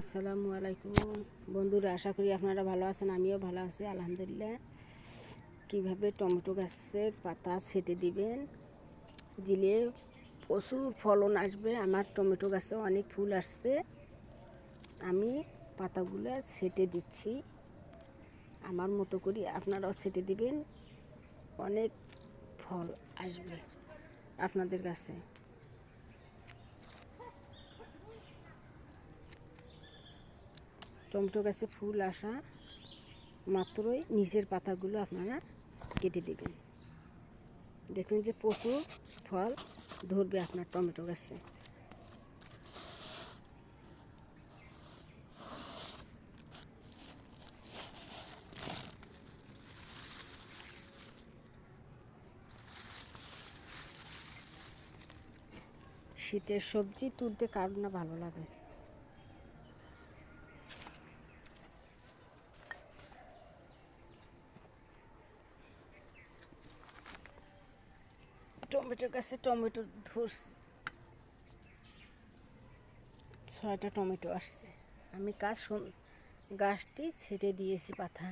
আসসালামু আলাইকুম বন্ধুরা, আশা করি আপনারা ভালো আছেন। আমিও ভালো আছি আলহামদুলিল্লাহ। কিভাবে টমেটো গাছের পাতা ছেটে দিবেন, দিলে প্রচুর ফলন আসবে। আমার টমেটো গাছে অনেক ফুল আসছে, আমি পাতাগুলো ছেটে দিচ্ছি। আমার মতো করি আপনারাও ছেটে দিবেন, অনেক ফল আসবে আপনাদের কাছে। টমেটো গাছে ফুল আসা মাত্রই নিচের পাতাগুলো আপনারা কেটে দেবেন। দেখবেন যে প্রচুর ফল ধরবে আপনার টমেটো গাছে। শীতের সবজি তুলতে কার না ভালো লাগে। টমেটো গাছে টমেটো ধরছে, 6টা টমেটো আসছে। আমি গাছটি ছেটে দিয়েছি পাতা।